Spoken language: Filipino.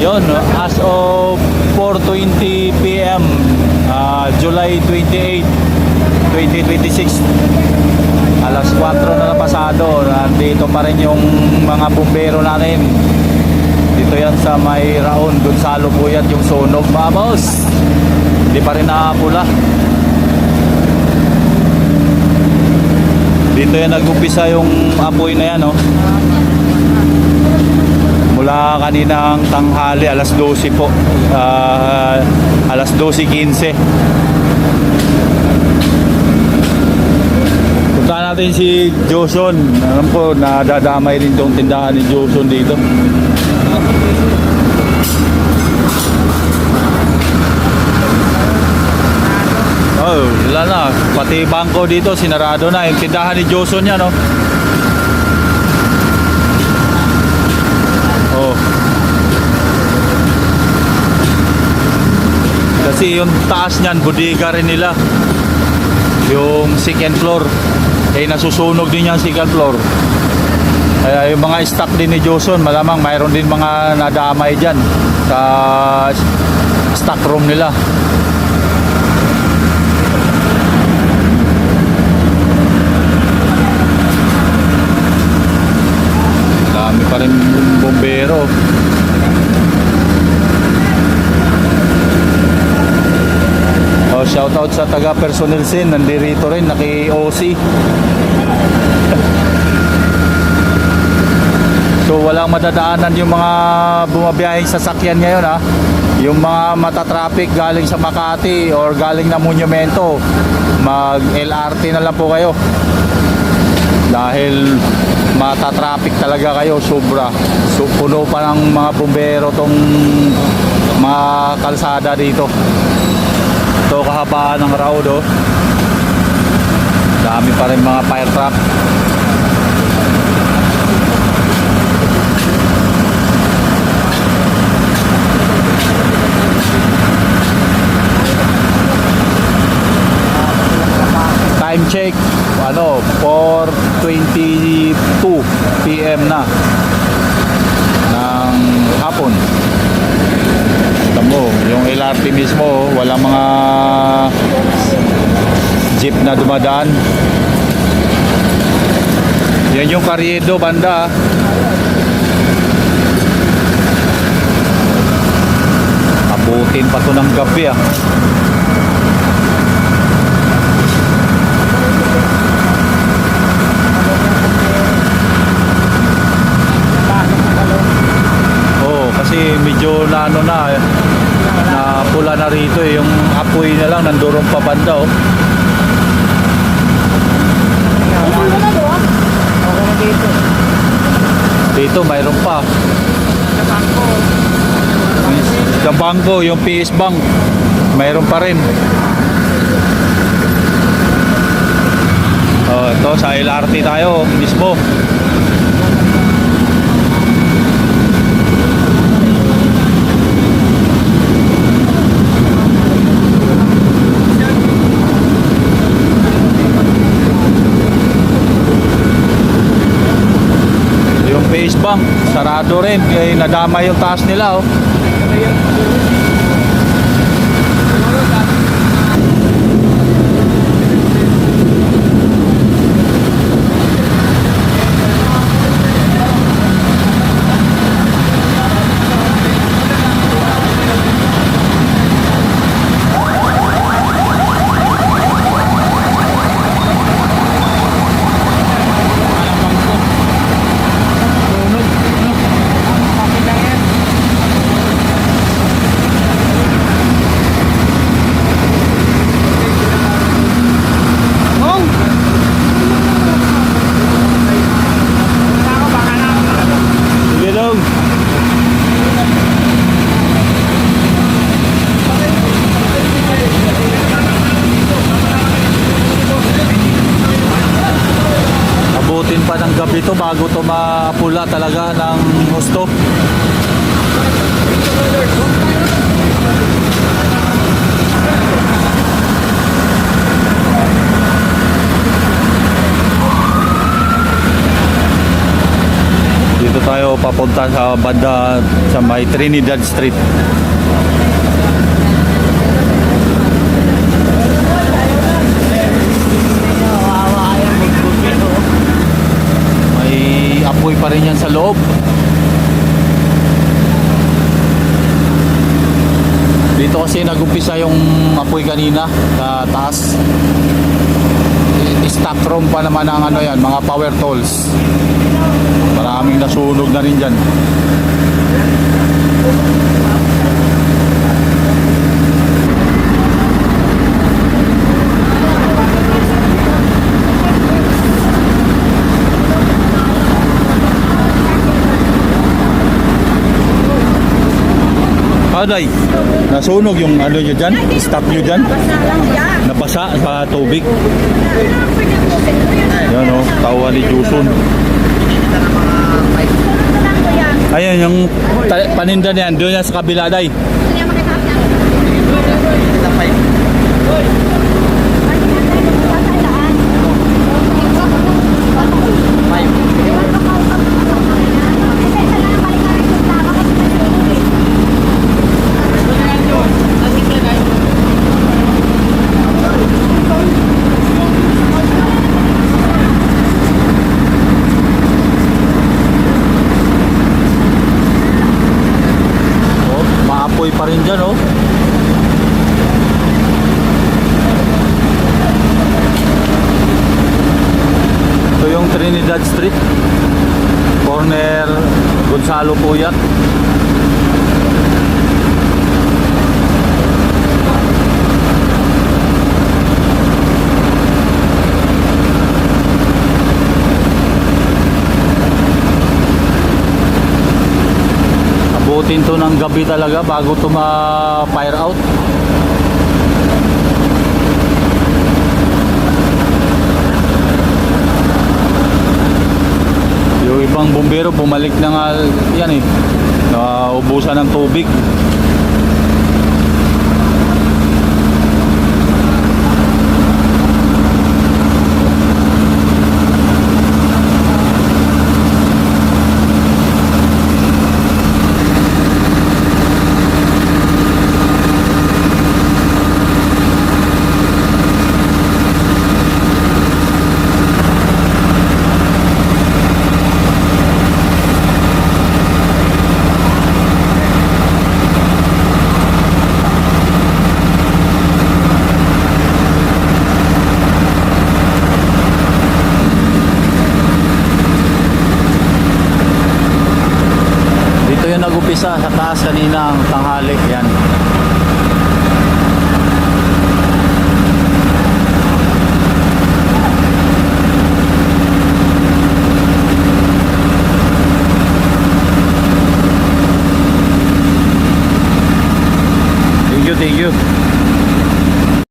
Yon, as of 4:20 p.m. July 28, 2026. Alas 4 na pasado. Nandito pa rin yung mga bumbero natin. Dito yan sa may Raon, Gonzalo po yan yung sunog, mga boss. Hindi pa rin nakapula. Dito yan nag-umpisa yung apoy na yan, no? Mula kaninang tanghali, alas 12 po. Alas 12:15. Punta natin si Joson. Alam po, nadadamay rin tong tindahan ni Joson dito. Oh, wala na. Pati bangko dito, sinarado na. Yung tindahan ni Joson yan, no? Oh. Kasi yung taas niyan, bodega rin nila. Yung second floor. Eh, nasusunog din yan second floor. Kaya yung mga stock din ni Joson, malamang mayroon din mga nadamay dyan sa stock room nila. Dami pa rin bombero. Oh, shout out sa taga Personnel Sin, nandirito rin, naki-OC. So walang madadaanan yung mga bumabiyahing sasakyan ngayon, ha. Yung mga matatraffic galing sa Makati or galing na Monumento, mag LRT na lang po kayo. Dahil matatraffic talaga kayo, sobra. So puno pa ng mga bumbero tong mga kalsada dito. Ito kahabaan ng Raod, oh. Dami pa rin mga fire truck. Time check, 4:22 p.m. na ng hapon. Tamo, yung LRT mismo, walang mga jeep na dumadaan. Yan yung Carriedo banda. Abutin pa to ng gabi, ah. Kasi medyo na pula na rito, eh. Yung apoy na lang nandurong pa banda, oh. Dito mayroon pa sa bangko, yung PS Bank mayroon pa rin. Oh, ito sa LRT tayo mismo. Base Bank, sarado rin. Kaya nadama yung taas nila, oh. Pa ng gabi to bago to mapula talaga ng gusto. Dito tayo papunta sa banda sa may Trinidad Street. May apoy pa rin yan sa loob. Dito kasi nag-umpisa yung apoy kanina sa taas. Stock room pa naman ang ano yan, mga power tools. Maraming nasunog na rin dyan. Aday, nasunog yung ano nyo dyan? Stock nyo dyan? Nabasa sa tubig. Yan o, tawa ni Juson. Ayan yung paninda niyan, doon yan sa kabila, Day. Maapoy pa rin dyan, oh. Ito yung Trinidad Street, corner Gonzalo Puyat. Abutin to ng gabi talaga bago to ma-fire out. Yung ibang bumbero bumalik na nga yan eh, naubusan ng tubig. Ito yung nag-upisa sa taas kanina ang tanghali. Yan.